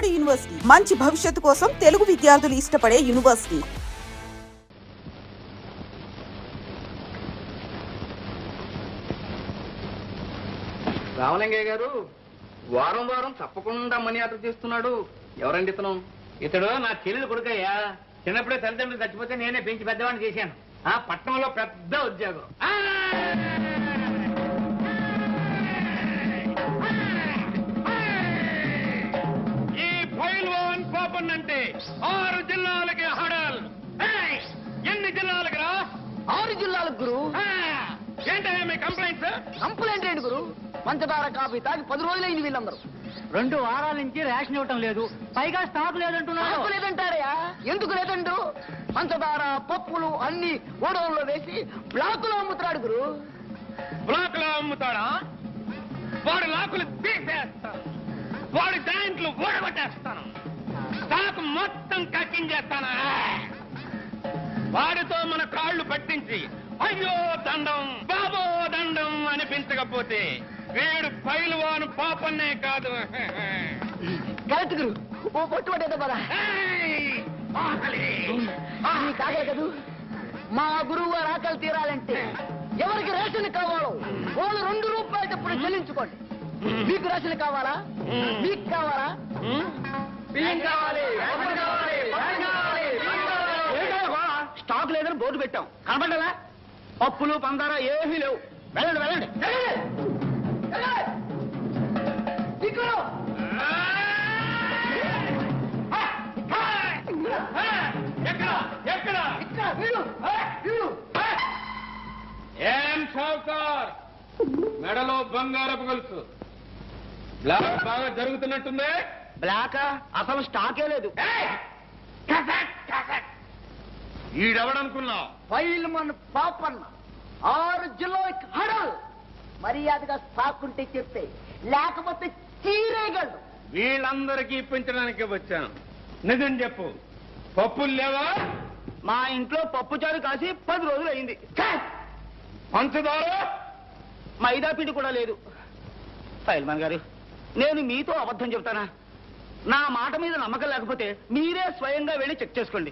నాడు యూనివర్సిటీ మంచి భవిష్యత్తు కోసం తెలుగు విద్యార్థులు ఇష్టపడే యూనివర్సిటీ. రామలింగయ్య గారు వారం వారం తప్పకుండా మనీ ఆర్డర్ చేస్తున్నాడు. ఎవరండి ఇతను? ఇతడు నా చెల్లెలు కొడుకయ్యా. చిన్నప్పుడే తల్లిదండ్రులు చచ్చిపోతే నేనే పెంచి పెద్దవాడిని చేశాను. ఆ పట్టణంలో పెద్ద ఉద్యోగం. ఈ పైల్వాన్ పాపన్ అంటే 6 జిల్లాలకి హడల్. ఎన్ని జిల్లాలకి రా? 6 జిల్లాలకు గురు. ఏంటయ్యా మీ కంప్లైంట్స్? కంప్లైంట్ ఏంటి గురు? పంచదార కాఫీ తాగి 10 రోజులైంది వీళ్ళందరూ. 2 వారాల నుంచి రేషన్ ఇవ్వటం లేదు, పైగా స్టాక్ లేదంటున్నారు. లేదంటారయా? ఎందుకు లేదండు? పంచదార పప్పులు అన్ని గోడౌన్లో వేసి బ్లాకులో అమ్ముతాడు గురు. బ్లాక్ లో అమ్ముతాడా? వాడి లాకులు తీసేస్తాను, వాడి జాయింట్లు ఊడగొట్టేస్తాను, స్టాక్ మొత్తం కక్కించేస్తాను. వాడితో మన కాళ్ళు పట్టించి అయ్యో దండం బాబో దండం అనిపించకపోతే వీడు పైల్వాను పాపన్నే కాదు. కరెక్ట్ గురు. ఓ పొట్టు పట్టేదా పదా కాగల కదూ. మా గురువు గారు ఆకలి తీరాలంటే ఎవరికి రేషన్ కావాలో వాళ్ళు 2 రూపాయలు తప్పుడు చెల్లించుకోండి. మీకు రేషన్ కావాలా? మీకు కావాలా? స్టాక్ లేదని బోర్డు పెట్టాం, కనబడ్డా? పప్పులు పందార ఏమీ లేవు. వెళ్ళండి వెళ్ళండి. ఏం షౌకార్, మెడలో బంగారపు గొలుసు, బ్లాక్ బాగా జరుగుతున్నట్టుంది. బ్లాక్ అసలు స్టాకే లేదు. ఈడెవడనుకున్నావు? పైల్మన్ పాపన్న 6 జిల్లాలకు హడల్. మర్యాదగా సాకుంటే చెప్తే, లేకపోతే చీరేగలడు. వీళ్ళందరికీ ఇప్పించడానికి వచ్చాను. నిజం చెప్పు, పప్పులు లేవా? మా ఇంట్లో పప్పు చారు కాసి 10 రోజులు అయింది. పంచదార మైదా పిండి కూడా లేదు. పైల్మాన్ గారు, నేను మీతో అబద్ధం చెప్తానా? నా మాట మీద నమ్మకం లేకపోతే మీరే స్వయంగా వెళ్ళి చెక్ చేసుకోండి.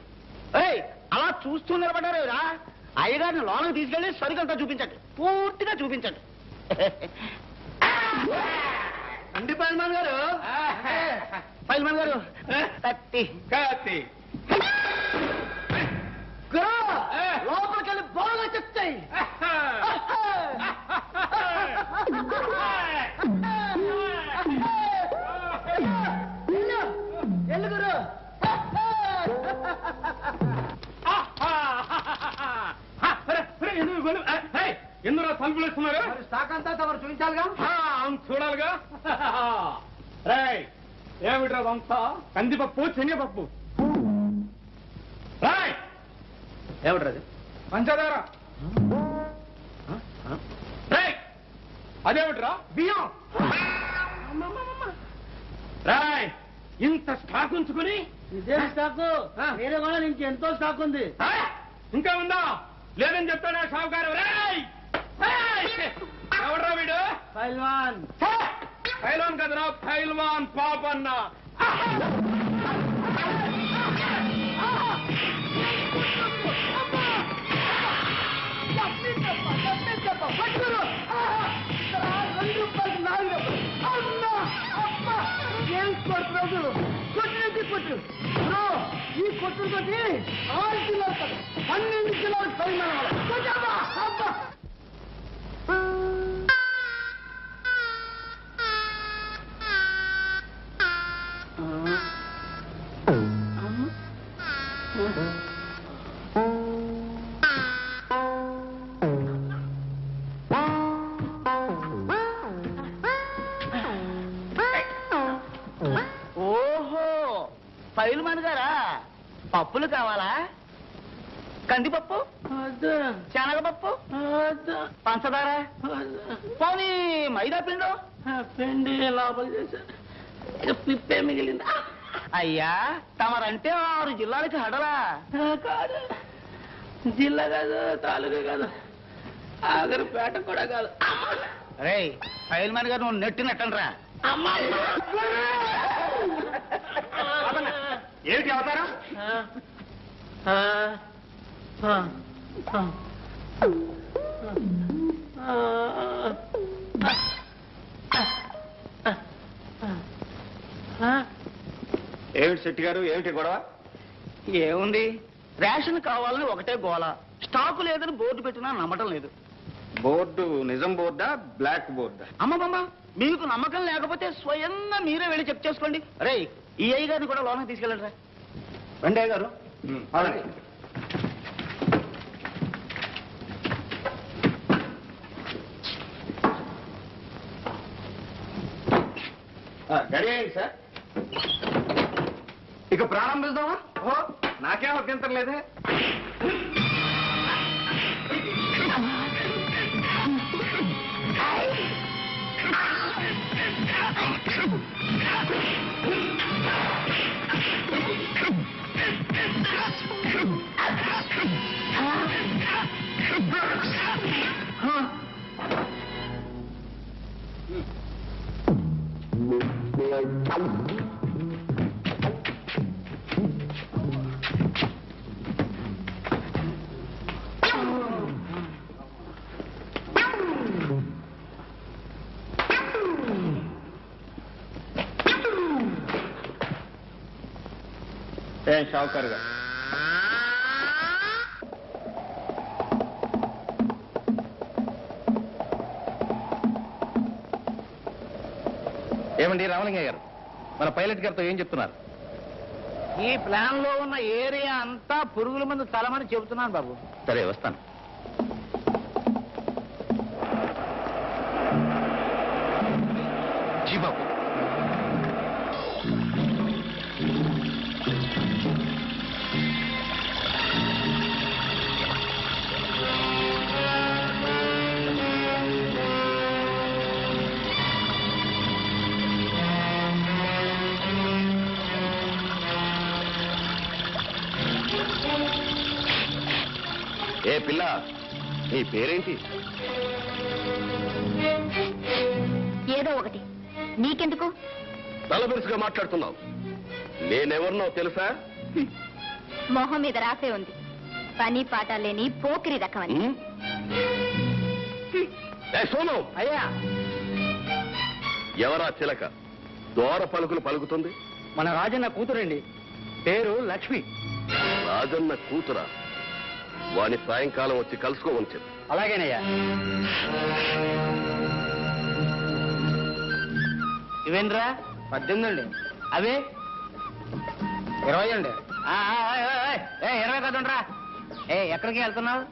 అలా చూస్తూ నిలబడ్డారేరా? అయ్యగారిని లోనకి తీసుకెళ్ళి సరికంతా చూపించండి, పూర్తిగా చూపించండి. అండి పైల్మాన్ గారు. పైల్మాన్ గారు కత్తి కత్తి లోపలికి వెళ్ళి బాగా చెప్తాయి. ఎల్లుగురు ఎందులో తలుపులు ఇస్తున్నారు? స్టాక్ అంతా తమరు చూపించాలిగా. చూడాలిగా. రాయ్, ఏమిట్రా వంతా? కందిపప్పు శనగపప్పు. రాయ్, ఏమిట్రది? పంచదార. రాయ్, అదేమిట్రా? బియ్యం. రాయ్, ఇంత స్టాక్ ఉంచుకుని ఇదే స్టాకు వేరే వాళ్ళ నుంచి ఎంతో స్టాక్ ఉంది. ఇంకా ఉందా? లేదని చెప్తాడా షావుకారు? ఎవడ్రా వీడు? పైల్వాన్. పైల్వాన్ కదరా, పైల్వాన్ పాపన్న. ఈ కొట్టుతో 6 జిల్లాలు కాదు 12 జిల్లాలు పైన. ఓహో, పైల్మాన్ గారా? పప్పులు కావాలా? కందిపప్పు, శనగపప్పు, పంచదార, పోనీ మైదా పిండు. పిండి లోపల చేశాను, పిప్పే మిగిలింది. అయ్యా, తమరంటే 6 జిల్లాలకి హడలా? కాదు, జిల్లా కాదు, తాలూకా కాదు, ఆగరిపేట కూడా కాదు. రే పైల్మాన్ గారు, నువ్వు నెట్టి నెట్టండి రా. ఏమిటి అవతారం? ఏమిటి శెట్టి గారు, ఏమిటి గొడవ? ఏముంది, రేషన్ కావాలని ఒకటే గోల. స్టాకు లేదని బోర్డు పెట్టినా నమ్మటం లేదు. బోర్డు నిజం బోర్డా, బ్లాక్ బోర్డా? అమ్మమ్మ, మీకు నమ్మకం లేకపోతే స్వయంగా మీరే వెళ్ళి చెక్ చేసుకోండి. రే, ఈ అయ్య గారిని కూడా లోనకి తీసుకెళ్ళండి. రండి అయ్య గారు. గడి అయింది సార్, ఇక ప్రారంభిద్దామా? ఓ, నాకేం అభ్యంతరం లేదే. ఏం షావుకారు గారు, ఏమండి రామలింగయ్య గారు, మన పైలట్ గారితో ఏం చెప్తున్నారు? ఈ ప్లాన్ లో ఉన్న ఏరియా అంతా పురుగుల మందు తలమని చెబుతున్నాను బాబు. సరే, వస్తాను. జీ బాబు. ఏ పిల్ల, నీ పేరేంటి? ఏదో ఒకటి, నీకెందుకు? తలబిరుసుగా మాట్లాడుతున్నావు. నేనెవరినో తెలుసా? మొహం మీద రాసే ఉంది, పని పాట లేని పోకిరి రకమని. సోను, అయ్యా, ఎవరా చిలక దోర పలుకులు పలుకుతుంది? మన రాజన్న కూతురండి, పేరు లక్ష్మి. రాజన్న కూతురా? వాని సాయంకాలం వచ్చి కలుసుకోమని చెప్పు. అలాగేనయ్యా. ఇవేంద్రా? 18 అండి. అవే 20 అండి. 20 కదండ్రా. ఎక్కడికి వెళ్తున్నావు?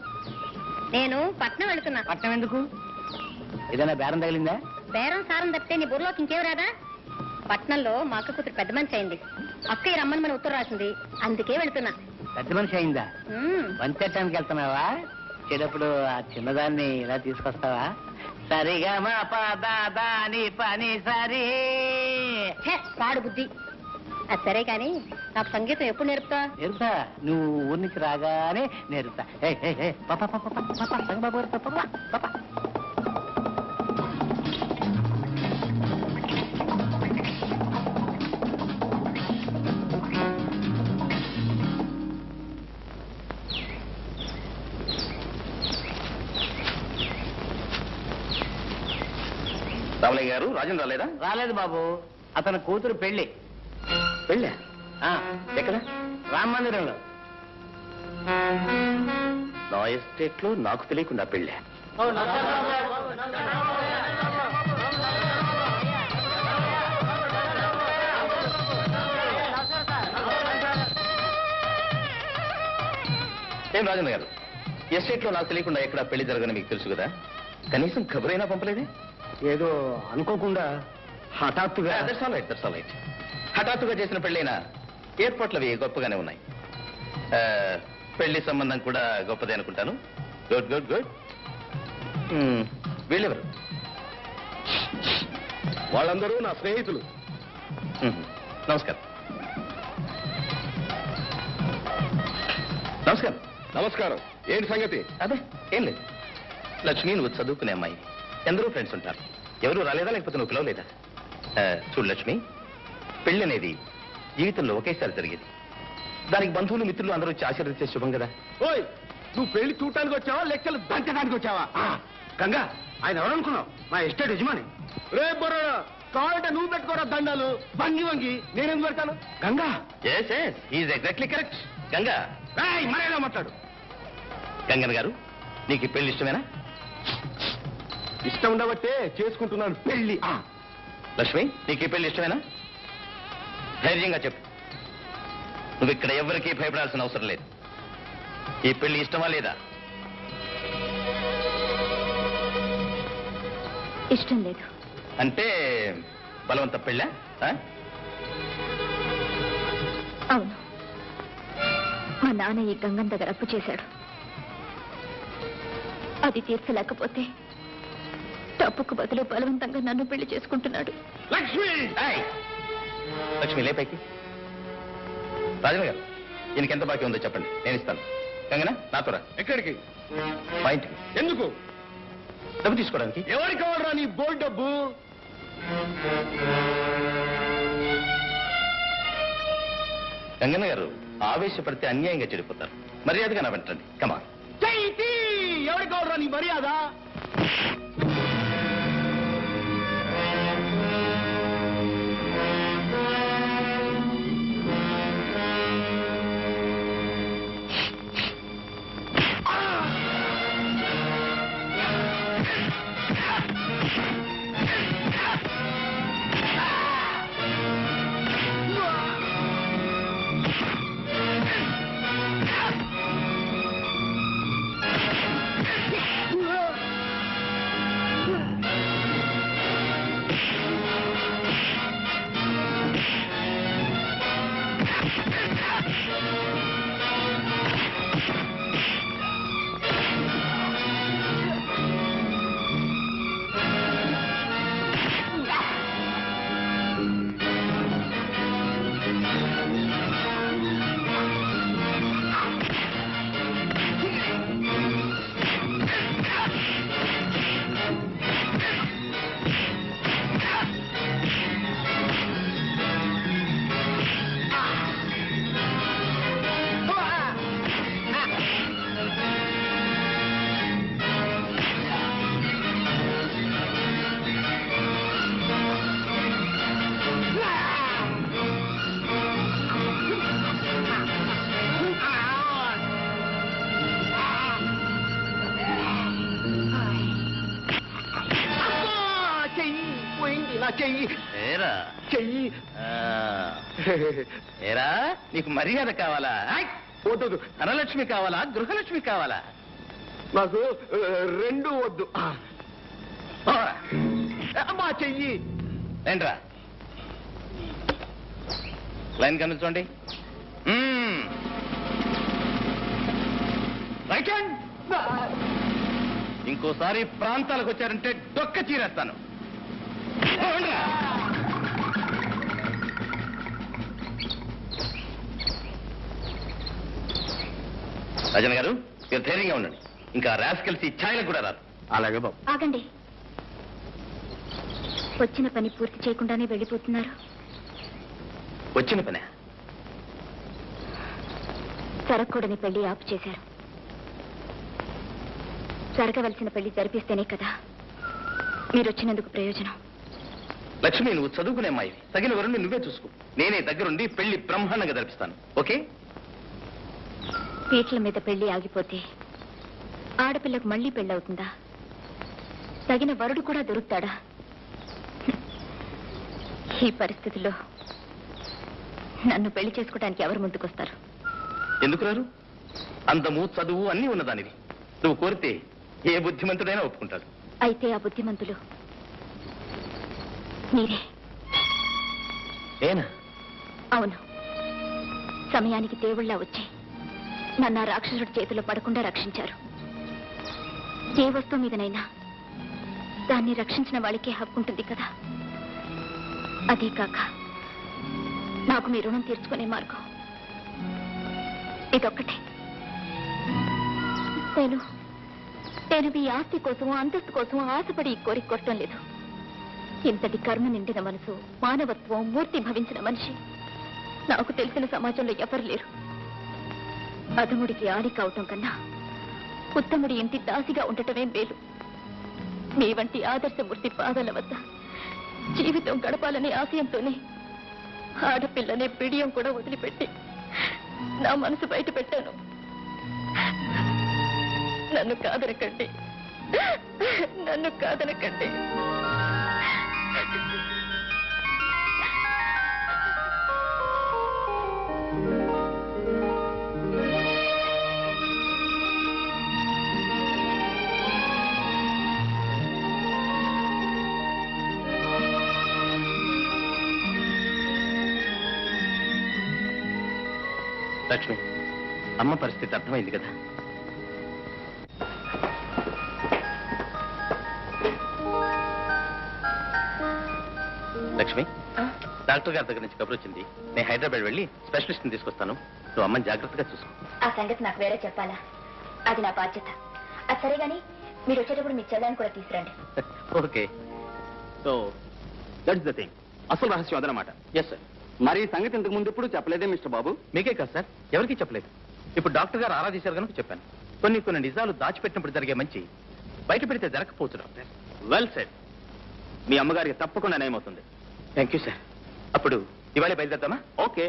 నేను పట్నం వెళుతున్నా. పట్నం ఎందుకు? ఏదైనా బేరం తగిలిందా? బేరం సారం తప్పితే నీ బుర్రలోకి ఇంకేం రాదా? పట్నంలో మా అక్క కూతురు పెద్ద మనిషి అయింది. అక్కయ్య రమ్మని మన ఉత్తరం రాసింది, అందుకే వెళుతున్నా. పెద్ద మనిషి అయిందా? వంచటానికి వెళ్తున్నావా? వచ్చేటప్పుడు ఆ చిన్నదాన్ని ఇలా తీసుకొస్తావా? సరిగా మా పదాని పని సరి. పాడు బుద్ధి. అది సరే కాని నాకు సంగీతం ఎప్పుడు నేర్పుతా? నేర్పుతా, నువ్వు ఊరి నుంచి రాగానే నేర్పుతా. రామలింగ గారు, రాజన్ రాలేదా? రాలేదు బాబు, అతని కూతురు పెళ్లి. పెళ్ళా? ఎక్కడ? రామ మందిరంలో. నా ఎస్టేట్ లో నాకు తెలియకుండా పెళ్ళా? ఏం రాజన్ గారు, ఎస్టేట్ లో నాకు తెలియకుండా ఎక్కడ పెళ్లి జరగని మీకు తెలుసు కదా, కనీసం ఖబరైనా పంపలేదే? ఏదో అనుకోకుండా హఠాత్తుగా. That's all right. హఠాత్తుగా చేసిన పెళ్ళైనా ఏర్పాట్లు అవి గొప్పగానే ఉన్నాయి. పెళ్లి సంబంధం కూడా గొప్పదే అనుకుంటాను. Good good good. వీళ్ళెవరు? వాళ్ళందరూ నా స్నేహితులు. నమస్కారం. నమస్కారం. నమస్కారం. ఏంటి సంగతి? అదే ఏం లేదు. లక్ష్మి, నువ్వు చదువుకునే అమ్మాయి, ఎందరో ఫ్రెండ్స్ ఉంటారు. ఎవరు రాలేదా, లేకపోతే నువ్వు పిలవలేదా? చూడు లక్ష్మి, పెళ్ళి అనేది జీవితంలో ఒకేసారి జరిగేది. దానికి బంధువులు మిత్రులు అందరూ వచ్చి ఆశీర్వదించే శుభం కదా. ఓయ్, నువ్వు పెళ్లి చూడటానికి వచ్చావా లెక్కలు దంచడానికి వచ్చావా? గంగా, ఆయన ఎవరనుకున్నావు? మా ఎస్టేట్ యజమాని. రే బొర్రా, కావాలంటే నువ్వు పెట్టుకోరా దండాలు. వంగి వంగి నేనేం పెడతాను? Ganga. Yes yes, is exactly correct. Ganga, మరేలా మాట్లాడు. గంగన్న గారు, నీకు ఈ పెళ్లి ఇష్టమేనా? ఇష్టం ఉండబట్టే చేసుకుంటున్నాను పెళ్లి. లక్ష్మి, నీకు ఈ పెళ్లి ఇష్టమేనా? ధైర్యంగా చెప్పు. నువ్వు ఇక్కడ ఎవరికీ భయపడాల్సిన అవసరం లేదు. ఈ పెళ్లి ఇష్టమా లేదా? ఇష్టం లేదు. అంటే బలవంత పెళ్ళా? అవును, మా నాన్న ఈ గంగన్ దగ్గర అప్పు చేశాడు. అది తీర్చలేకపోతే తప్పుకు బదులు బలవంతంగా నన్ను పెళ్లి చేసుకుంటున్నాడు. లక్ష్మి, లక్ష్మి లే పైకి. రాజన్న గారు, ఈయనకి ఎంత బాకీ ఉందో చెప్పండి, నేను ఇస్తాను. గంగనా, నాతో రా. ఎక్కడికి? మా ఇంటికి. ఎందుకు? డబ్బు తీసుకోవడానికి. ఎవరికి కావాలరా నీ బోల్ డబ్బు? గంగన్న గారు, ఆవేశపడితే అన్యాయంగా చెడిపోతారు. మర్యాదగా నా వెంటండి. కమా. ఎవరికి కావాలరా నీ మర్యాద? చెయ్యి ఏరా చెయ్యి. ఏరా, నీకు మర్యాద కావాలా? వద్దు, ధనలక్ష్మి కావాలా? గృహలక్ష్మి కావాలా? నాకు రెండు వద్దు. అమ్మా చెయ్యి. ఏంట్రా, లైన్ కనిపించండి. Right hand. ఇంకోసారి ప్రాంతాలకు వచ్చారంటే డొక్క చీరేస్తాను. రాజన్ గారు, మీరు ధైర్యంగా ఉండండి. ఇంకా రాస్కెల్స్ ఈ ఛాయలకు కూడా రాదు. అలాగే బాబు. ఆగండి, వచ్చిన పని పూర్తి చేయకుండానే వెళ్ళిపోతున్నారు. వచ్చిన పనే జరగకూడని పెళ్లి ఆపు చేశారు. జరగవలసిన పెళ్లి జరిపిస్తేనే కదా మీరు వచ్చినందుకు ప్రయోజనం. లక్ష్మి, నువ్వు చదువుకునే అమ్మాయి, తగిన వరుణ్ణి నువ్వే చూసుకో. నేనే దగ్గరుండి పెళ్లి బ్రహ్మాండంగా జరిపిస్తాను. ఓకే? పీటల మీద పెళ్లి ఆగిపోతే ఆడపిల్లకు మళ్లీ పెళ్ళవుతుందా? తగిన వరుడు కూడా దొరుకుతాడా? ఈ పరిస్థితుల్లో నన్ను పెళ్లి చేసుకోవడానికి ఎవరు ముందుకొస్తారు? ఎందుకు రారు? అందము, చదువు అన్నీ ఉన్నదానివి. నువ్వు కోరితే ఏ బుద్ధిమంతుడైనా ఒప్పుకుంటాడు. అయితే ఆ బుద్ధిమంతులు మీరే. ఏనా? అవును, సమయానికి దేవుళ్ళ వచ్చి నన్ను ఆ రాక్షసుడి చేతిలో పడకుండా రక్షించారు. ఏ వస్తువు మీదనైనా దాన్ని రక్షించిన వాళ్ళకే హక్కు ఉంటుంది కదా. అదే కాక నాకు మీ రుణం తీర్చుకునే మార్గం ఇదొక్కటే. నేను మీ ఆస్తి కోసం, అంతస్తు కోసం ఆశపడి ఈ కోరిక కొట్టడం లేదు. ఇంతటి కర్మ నిండిన మనసు, మానవత్వం, మూర్తి భవించిన మనిషి నాకు తెలిసిన సమాజంలో ఎవరు లేరు. అధముడికి ఆడి కావటం కన్నా ఉత్తముడి ఇంటి దాసిగా ఉండటమే మేలు. మీ వంటి ఆదర్శమూర్తి పాదాల వద్ద జీవితం గడపాలనే ఆశయంతోనే ఆడపిల్లనే బిడియం కూడా వదిలిపెట్టి నా మనసు బయట పెట్టాను. నన్ను కాదనకండి, నన్ను కాదనకండి. లక్ష్మి, అమ్మ పరిస్థితి అర్థమైంది కదా? లక్ష్మి, డాక్టర్ గారి దగ్గర నుంచి కబురు వచ్చింది. నేను హైదరాబాద్ వెళ్ళి స్పెషలిస్ట్ ని తీసుకొస్తాను. నువ్వు అమ్మని జాగ్రత్తగా చూసుకో. ఆ సంగతి నాకు వేరే చెప్పాలా? అది నా బాధ్యత. అది సరే గాని మీరు వచ్చేటప్పుడు మీ చెల్లాన్ని కూడా తీసుకురండి. Okay. So that's the thing. అసలు రహస్యం అదనమాట. Yes sir. మరి ఈ సంగతి ఇంతకు ముందు ఎప్పుడు చెప్పలేదే మిస్టర్ బాబు? మీకే కాదు సార్, ఎవరికీ చెప్పలేదు. ఇప్పుడు డాక్టర్ గారు ఆరాధించారు కనుక చెప్పాను. కొన్ని నిజాలు దాచిపెట్టినప్పుడు జరిగే మంచి బయట పెడితే జరగకపోవచ్చు డాక్టర్. Well said. మీ అమ్మగారికి తప్పకుండా నయమవుతుంది. Thank you sir. అప్పుడు ఇవాళ బయలుదేరదామా? ఓకే.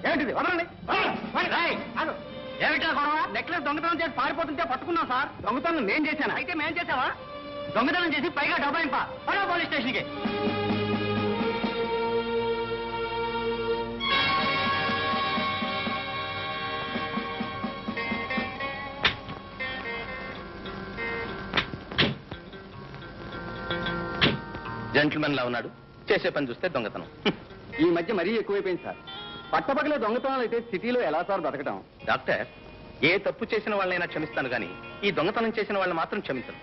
ఏంటిది? వదలండి. ఏమిటా గొడవ? నెక్లెస్ దొంగతనం చేసి పారిపోతుంటే పట్టుకున్నాం సార్. దొంగతనం నేను చేశాను. అయితే మేం చేసావా? దొంగతనం చేసి పైగా డబ్బా పోలీస్ స్టేషన్కి. జెంటిల్మెన్ లా ఉన్నాడు, చేసే పని చూస్తే దొంగతనం. ఈ మధ్య మరీ ఎక్కువైపోయింది సార్. పట్టపగలే దొంగతనాలు అయితే సిటీలో ఎలా సార్ బతకడం? డాక్టర్, ఏ తప్పు చేసిన వాళ్ళైనా క్షమిస్తాను కానీ ఈ దొంగతనం చేసిన వాళ్ళని మాత్రం క్షమించను.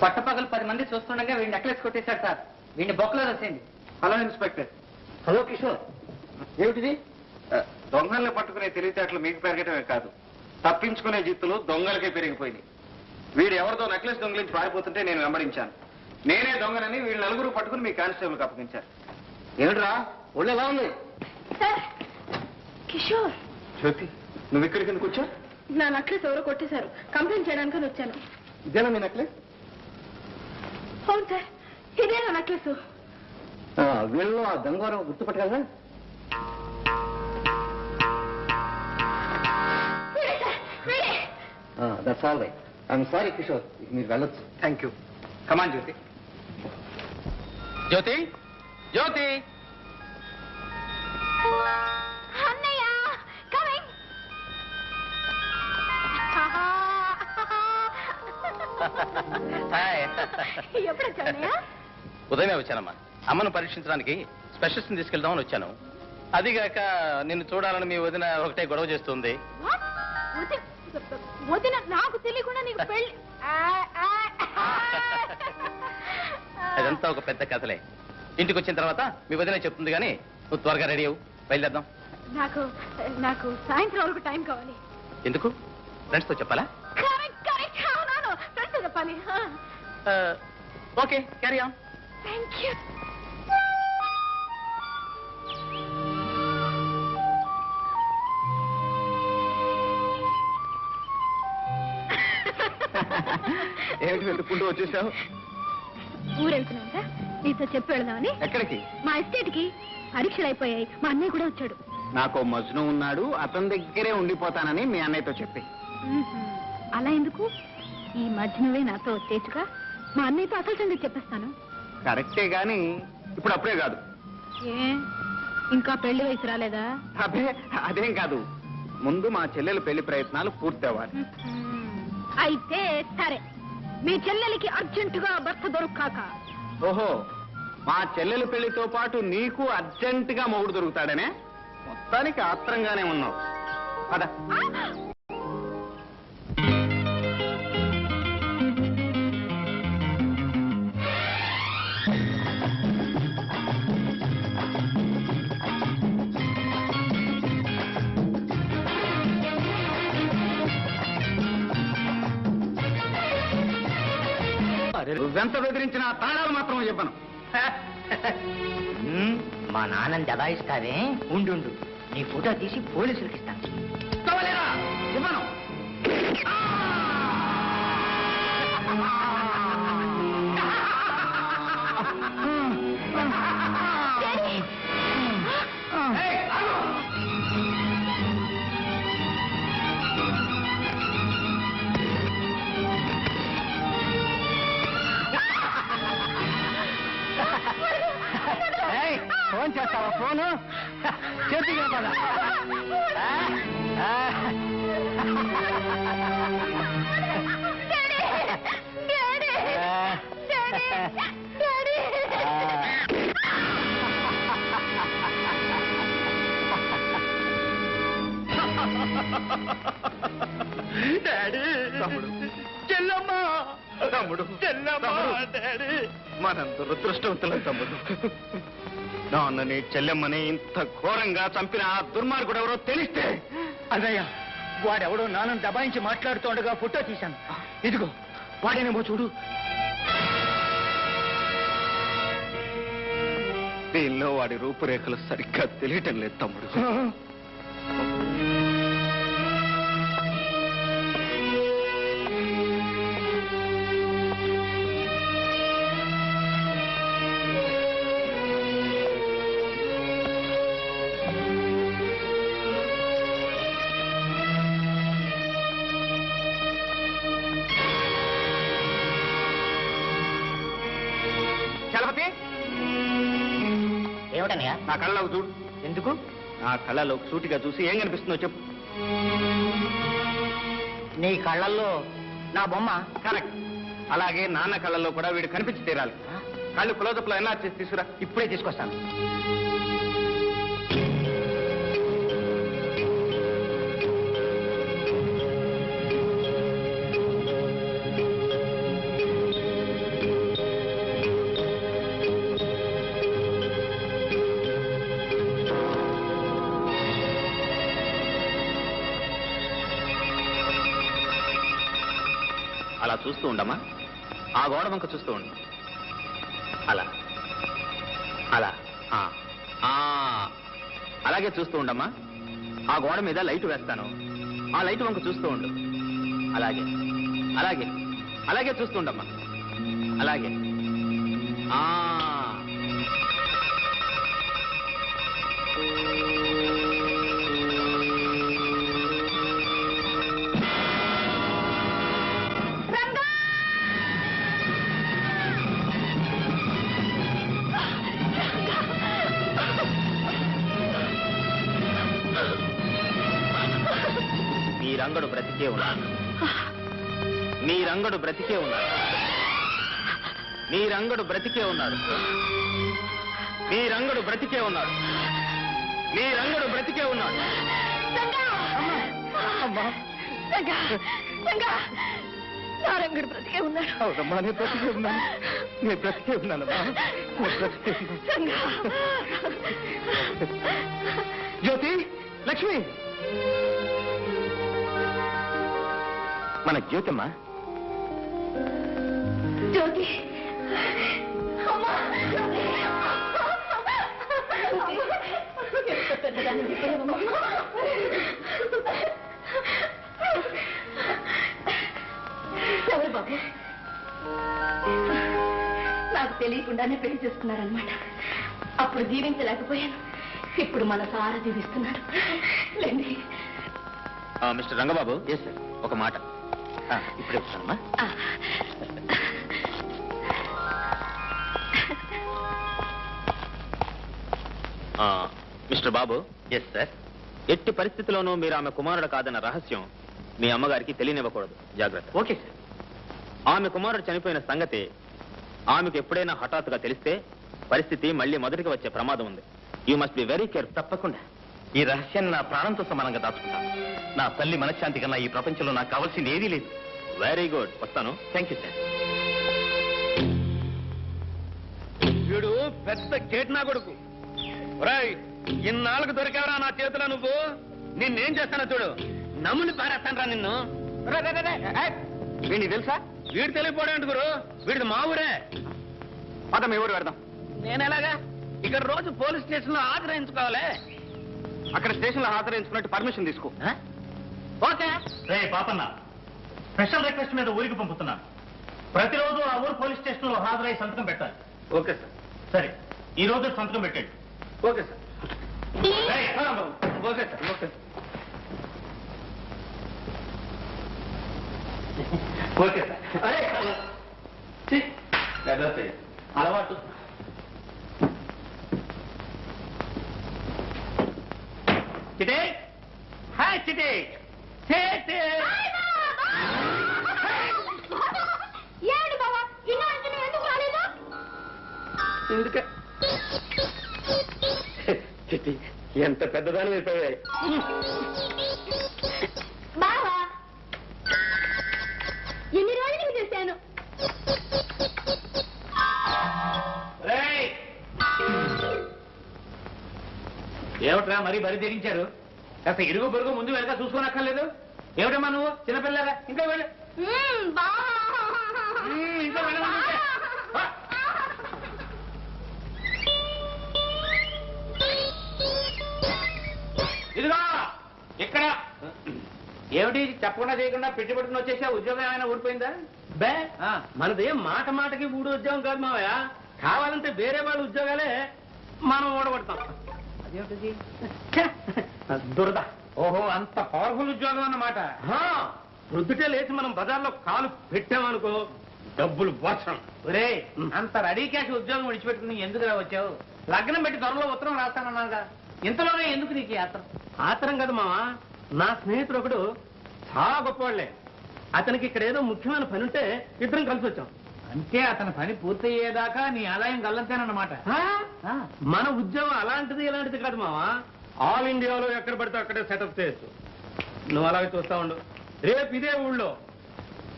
పట్టపగలు 10 మంది చూస్తుండగా వీడిని నెక్లెస్ కొట్టేశాడు సార్. వీడిని బొక్కలో రాసేయండి. Hello inspector. హలో కిషోర్, ఏమిటిది? దొంగల్ని పట్టుకునే తెలివితేటలు మీకు పెరగటమే కాదు, తప్పించుకునే జిత్తులు దొంగలకే పెరిగిపోయింది. వీడు ఎవరితో నెక్లెస్ దొంగలించి పారిపోతుంటే నేను వెంబడించాను. నేనే దొంగనని వీళ్ళు నలుగురు పట్టుకుని మీ కానిస్టేబుల్కి అప్పగించారు. ఏమిట్రా ఒళ్ళు ఎలా ఉంది? కిషోర్, జ్యోతి, నువ్వు ఇక్కడికి ఎందుకు వచ్చా? నా నెక్లెస్ ఎవరో కొట్టేశారు. కంప్లైంట్ చేయడానికి వచ్చాను. ఇదేనా మీ నెక్లెస్? అవును సార్, ఇదే నా నెక్లెస్. వీళ్ళు ఆ దొంగవారం గుర్తుపట్టగలరా? That's all right. I'm sorry Kishore, మీరు వెళ్ళొచ్చు. Thank you. Come on Jyothi. Jyothi, Jyothi. అన్నయ్య కమింగ్. హాయ్. ఎప్పుడు వచ్చావు అన్నయ్య? ఉదయమే వచ్చానమ్మా. అమ్మను పరీక్షించడానికి స్పెషలిస్ట్ ని తీసుకెళ్దామని వచ్చాను. అదిగాక నిన్ను చూడాలని మీ వదిన ఒకటే గొడవ చేస్తుంది. వదిన నాకు తెలియకుండా నీకు పెళ్లి? అదంతా ఒక పెద్ద కథలే. ఇంటికి వచ్చిన తర్వాత మీ వదిన చెప్తుంది కానీ నువ్వు త్వరగా రెడీ అవ్వు, బయలుదేద్దాం. నాకు నాకు సాయంత్రం వరకు టైం కావాలి. ఎందుకు? ఫ్రెండ్స్ తో చెప్పాలా? అవునాను, ఫ్రెండ్స్ తో చెప్పాలి. Okay, carry on. Thank you. ఏమిటి వెతుక్కుంటూ వచ్చేసావు? ఊరెళ్తున్నాగా, నీతో చెప్పి వెళదామని. ఎక్కడికి? మా ఎస్టేట్ కి. పరీక్షలు అయిపోయాయి, మా అన్నయ్య కూడా వచ్చాడు. నాకు మజ్ను ఉన్నాడు, అతని దగ్గరే ఉండిపోతానని మీ అన్నయ్యతో చెప్పి. అలా ఎందుకు? ఈ మధ్య నువ్వే నాతో వచ్చేచ్చుగా. మా అన్నయ్యతో అసలు సంగతి చెప్పేస్తాను. కరెక్టే గాని ఇప్పుడు అప్పుడే కాదు. ఏ ఇంకా పెళ్లి వయసు రాలేదా? అదే అదేం కాదు, ముందు మా చెల్లెల పెళ్లి ప్రయత్నాలు పూర్తి అవ్వాలి. అయితే సరే, మీ చెల్లెలికి అర్జెంటుగా భర్త దొరకాక. ఓహో, మా చెల్లెలి పెళ్లితో పాటు నీకు అర్జెంటుగా మొగుడు దొరుకుతాడనే? మొత్తానికి ఆత్రంగానే ఉన్నావు. పద. నువ్వెంత బెదిరించినా తాళాలు మాత్రం చెప్పను. మా నాన్నని దబాయిస్తావే, ఉండు నీ ఫోటో తీసి పోలీసులకి ఇస్తాను. ఇస్తావలేదా? ఇవ్వను. ఫోన్ చేస్తావా? ఫోను చేతికి పద. డాడీ, తమ్ముడు, చెల్లమ్మ, తమ్ముడు, చెల్లమ్మ, డాడీ, మనంత దురదృష్టవంతులం తమ్ముడు. నాన్నని చెల్లెమ్మని ఇంత ఘోరంగా చంపిన ఆ దుర్మార్గుడు ఎవరో తెలిస్తే. అదయ్యా, వాడెవడో నాన్నని దబాయించి మాట్లాడుతుండగా ఫోటో తీశాను. ఇదిగో వాడేనేమో చూడు. దీనిలో వాడి రూపురేఖలు సరిగ్గా తెలియటం లేదు తమ్ముడు. చలపతి, ఏమిటన్నయ్యా? నా కళ్ళలోకి చూడు. ఎందుకు? నా కళ్ళలోకి సూటిగా చూసి ఏం కనిపిస్తుందో చెప్పు. నీ కళ్ళల్లో నా బొమ్మ. కరెక్ట్. అలాగే నాన్న కళ్ళల్లో కూడా వీడు కనిపించి తీరాలి. కళ్ళు క్లోజప్ లో ఎలా చేసి తీసుకురా. ఇప్పుడే తీసుకొస్తాను. అలా చూస్తూ ఉండమ్మా. ఆ గోడ వంక చూస్తూ ఉండు. అలా అలా అలాగే చూస్తూ ఉండమ్మా. ఆ గోడ మీద లైట్ వేస్తాను. ఆ లైట్ వంక చూస్తూ ఉండు. అలాగే అలాగే అలాగే చూస్తూ ఉండమ్మా. అలాగే మీ రంగడు బ్రతికే ఉన్నాడు. మీ రంగడు బ్రతికే ఉన్నాడు. మీ రంగడు బ్రతికే ఉన్నాడు. మీ రంగడు బ్రతికే ఉన్నాడు. మీ రంగడు బ్రతికే ఉన్నాడు. రంగడు బ్రతికే ఉన్నాడు. అవునమ్మా, నేను బ్రతికే ఉన్నాను. నేను బ్రతికే ఉన్నానమ్మా. జ్యోతి, లక్ష్మి, మన జ్యోతమ్మా. జ్యోతి, అమ్మా, జ్యోతి. ఎవరు బాబు? నాకు తెలియకుండానే పెళ్లి చేసుకున్నారనమాట. అప్పుడు దీవించలేకపోయాను, ఇప్పుడు మన సారా దీవిస్తున్నాను. లేండి. మిస్టర్ రంగబాబు, ఒక మాట. ఇప్పుడే వస్తానమ్మా. మిస్టర్ బాబు. Yes sir. ఎట్టి పరిస్థితిలోనూ మీరు ఆమె కుమారుడు కాదన్న రహస్యం మీ అమ్మగారికి తెలియనివ్వకూడదు. జాగ్రత్త. Okay sir. ఆమె కుమారుడు చనిపోయిన సంగతి ఆమెకు ఎప్పుడైనా హఠాత్తుగా తెలిస్తే పరిస్థితి మళ్ళీ మొదటికి వచ్చే ప్రమాదం ఉంది. You must be very careful. తప్పకుండా ఈ రహస్యాన్ని నా ప్రాణంతో సమానంగా దాచుకుంటాను. నా తల్లి మనశ్శాంతి కన్నా ఈ ప్రపంచంలో నాకు కావాల్సింది ఏదీ లేదు. Very good. వస్తాను. Thank you sir. వీడు పెద్ద కేట్నా కొడుకు. ఒరేయ్, ఇన్నాళ్ళకు దొరికావరా నా చేతిలో నువ్వు. నిన్నేం చేస్తానో చూడు. నమ్ముని పారేస్తానరా నిన్ను. వీడిని తెలుసా? వీడు తెలియపోవడం గురు. వీడిది మా ఊరే. పదం ఎవరు పెడదాం. నేను ఎలాగా ఇక్కడ రోజు పోలీస్ స్టేషన్ లో ఆగ్రహించుకోవాలి. అక్కడ స్టేషన్ లో హాజరించుకున్నట్టు పర్మిషన్ తీసుకో. ఓకే. రే పాపన్న, స్పెషల్ రిక్వెస్ట్ మీద ఊరికి పంపుతున్నాను. ప్రతిరోజు ఆ ఊరు పోలీస్ స్టేషన్ లో హాజరై సంతకం పెట్టాలి. Okay sir. సరే, ఈ రోజు సంతకం పెట్టండి. Okay sir. Okay sir. Okay okay sir. అలవాటు. చిటే హాయ్ చిటే. ఎందుకే చిట్టి ఎంత పెద్దదాని అయిపోయాయి. బావా, ఎన్ని రోజులు చూశాను. ఏమిట్రా మరీ బరి తెగించారు? కాస్త ఇరుగు పొరుగు ముందు వెనక చూసుకోనక్కర్లేదు. ఏమిటమ్మా నువ్వు చిన్నపిల్లగా? ఇంకా వెళ్ళు. ఇంకా వెళ్ళమంటే ఇదిగో ఇక్కడ. ఏమిటి చెప్పకుండా చేయకుండా పెట్టుబడుకుని వచ్చేసా? ఉద్యోగం ఏమైనా ఊడిపోయిందా? బే మనదేం మాట మాటకి ఊడి ఉద్యోగం కాదు మావయ్య. కావాలంటే వేరే వాళ్ళ ఉద్యోగాలే మనం ఊడగొడతాం. అదేమిటి దురద. ఓహో, అంత పవర్ఫుల్ ఉద్యోగం అన్నమాట. ప్రొద్దుటే లేచి మనం బజార్లో కాలు పెట్టామనుకో, డబ్బులు వర్షం. ఒరే, అంత రెడీ క్యాష్ ఉద్యోగం విడిచిపెట్టుకుని ఎందుకురా వచ్చావు? లగ్నం పెట్టి త్వరలో ఉత్తరం రాస్తానన్నాగా. ఇంతలోనే ఎందుకు నీకు ఆత్రం? ఆత్రం కదా మావా, నా స్నేహితుడు ఒకడు చాలా గొప్పవాళ్లే. అతనికి ఇక్కడ ఏదో ముఖ్యమైన పని ఉంటే ఇద్దరం కలిసి వచ్చాం. అంటే అతని పని పూర్తయ్యేదాకా నీ ఆదాయం గల్లంతేనన్నమాట. మన ఉద్యోగం అలాంటిది ఇలాంటిది కాదు మావా. ఆల్ ఇండియాలో ఎక్కడ పడితే అక్కడే సెటప్ చేయొచ్చు. నువ్వు అలాగే చూస్తా ఉండు. రేపు ఇదే ఊళ్ళో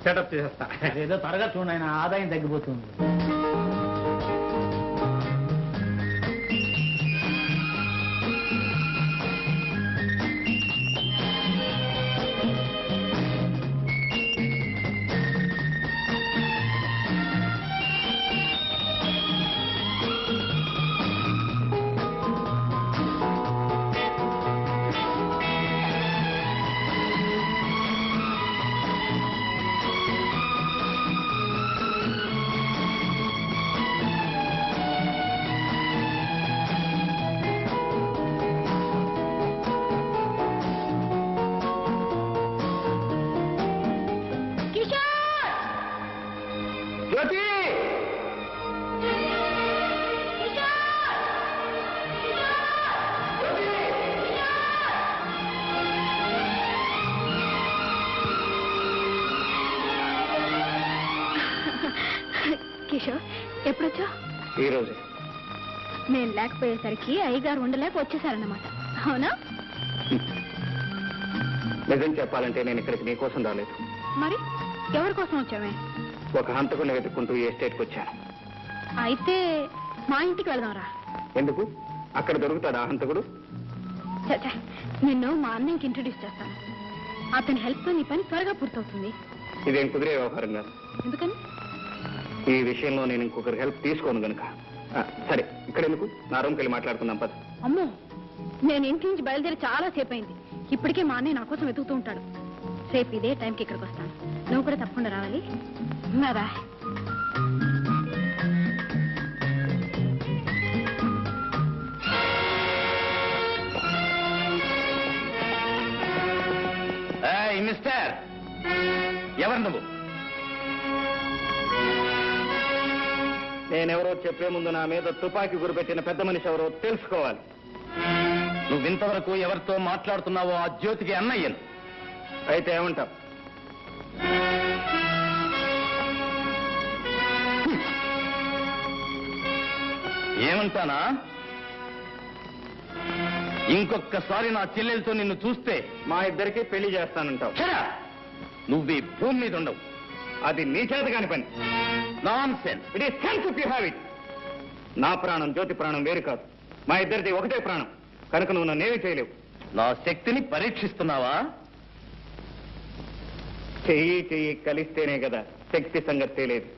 సెటప్ చేసేస్తా. ఏదో త్వరగా చూడండి, ఆయన ఆదాయం తగ్గిపోతుంది. కిషోర్, ఎప్పుడొచ్చా? ఈ రోజు నేను లేకపోయేసరికి అయ్యగారు ఉండలేక వచ్చేసారన్నమాట. అవునా? నిజం చెప్పాలంటే నేను ఇక్కడికి నీకోసం రాలేదు. మరి ఎవరి కోసం వచ్చావే? ఒక హంతకుని వెతుక్కుంటూ ఈ ఎస్టేట్కి వచ్చాను. అయితే మా ఇంటికి వెళ్దాంరా. ఎందుకు? అక్కడ దొరుకుతాడా ఆ హంతకుడు? చచ్చా, నిన్ను మా అన్నయ్యకి ఇంట్రడ్యూస్ చేస్తాను. అతని హెల్ప్తో నీ పని త్వరగా పూర్తవుతుంది. ఇదేం కుదిరే వ్యవహారం కాదు. ఎందుకని? ఈ విషయంలో నేను ఇంకొకరి హెల్ప్ తీసుకోను గనుక. సరే, ఇక్కడ ఎందుకు? నా రూమ్కి వెళ్ళి మాట్లాడుకుందాం పద. అమ్మో, నేను ఇంటి నుంచి బయలుదేరి చాలా సేపు అయింది. ఇప్పటికే మా అన్నయ్య నా కోసం వెతుకుతూ ఉంటాడు. రేపు ఇదే టైంకి ఇక్కడికి వస్తాను. నువ్వు కూడా తప్పకుండా రావాలి. రా. మిస్టర్, ఎవరు నువ్వు? నేనెవరో చెప్పే ముందు నా మీద తుపాకీ గురిపెట్టిన పెద్ద మనిషి ఎవరో తెలుసుకోవాలి. నువ్వు ఇంతవరకు ఎవరితో మాట్లాడుతున్నావో ఆ జ్యోతికి అన్నయ్యను. అయితే ఏమంటావు? ఏమంటానా? ఇంకొక్కసారి నా చెల్లెలతో నిన్ను చూస్తే మా ఇద్దరికి పెళ్లి చేస్తానంటావు. నువ్వు ఈ భూమి మీద ఉండవు. అది నీ చేత కాని పని. Non sense. It is sense if you have it. నా ప్రాణం జ్యోతి ప్రాణం వేరు కాదు. మా ఇద్దరిది ఒకటే ప్రాణం. కనుక నువ్వు నన్నేమీ చేయలేవు. నా శక్తిని పరీక్షిస్తున్నావా? చెయ్యి చెయ్యి కలిస్తేనే కదా శక్తి సంగతి తెలియదు.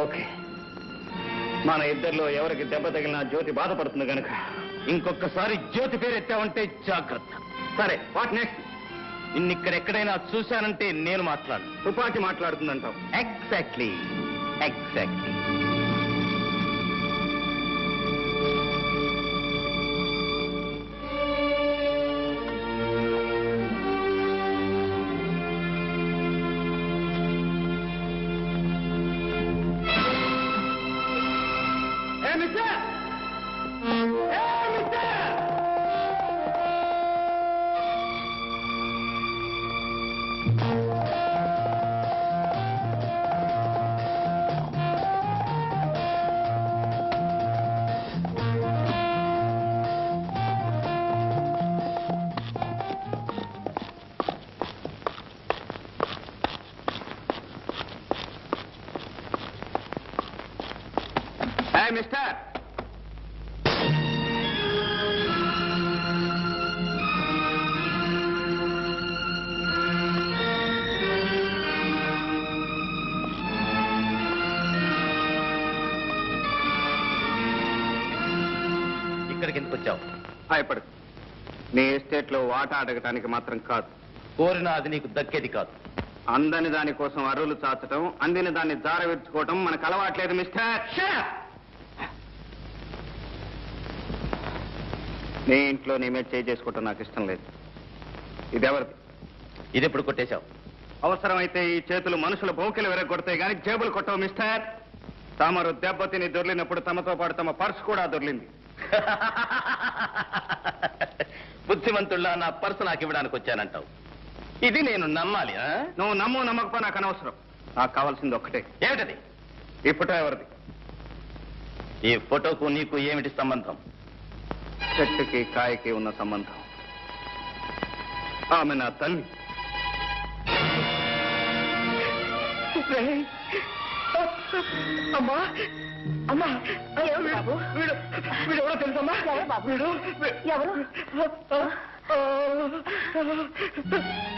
ఓకే, మన ఇద్దరిలో ఎవరికి దెబ్బ తగిలినా జ్యోతి బాధపడుతుంది కనుక ఇంకొకసారి జ్యోతి పేరు ఎత్తావంటే జాగ్రత్త. సరే, వాట్ నెక్స్ట్? ఇన్నిక్కడెక్కడైనా చూశానంటే నేను మాట్లాడు. తుపాకి మాట్లాడుతుందంటావు? Exactly, exactly. మిస్టర్, ఇక్కడికి ఎందుకు వచ్చావు? భయపడు. నీ ఎస్టేట్ లో వాటా అడగటానికి మాత్రం కాదు. కోరిన అది నీకు దక్కేది కాదు. అందని దానికోసం అర్రులు చాచటం, అందిన దాన్ని జారవిడ్చుకోవటం మనకు అలవాట్లేదు మిస్టర్. నీ ఇంట్లో నీ మీద చేయి చేసుకోవటం నాకు ఇష్టం లేదు. ఇది ఎవరిది? ఇది ఎప్పుడు కొట్టేశావు? అవసరమైతే ఈ చేతులు మనుషుల బౌకెలు విరగొడతాయి కానీ జేబులు కొట్టవు మిస్టర్. తమరు దెబ్బతిని దొర్లినప్పుడు తమతో పాటు తమ పర్సు కూడా దొర్లింది. బుద్ధిమంతుల్లా నా పర్సు నాకు ఇవ్వడానికి వచ్చానంటావు. ఇది నేను నమ్మాలి? నువ్వు నమ్ము నమ్మకపో నాకు అనవసరం. నాకు కావాల్సింది ఒక్కటే. ఏమిటది? ఈ ఫోటో ఎవరిది? ఈ ఫోటోకు నీకు ఏమిటి సంబంధం? చెట్టుకి కాయకి ఉన్న సంబంధం. ఆమె నా తల్లి. అమ్మా అమ్మా, వీడు ఎవరో తెలుసమ్మా? వీడు ఎవరు?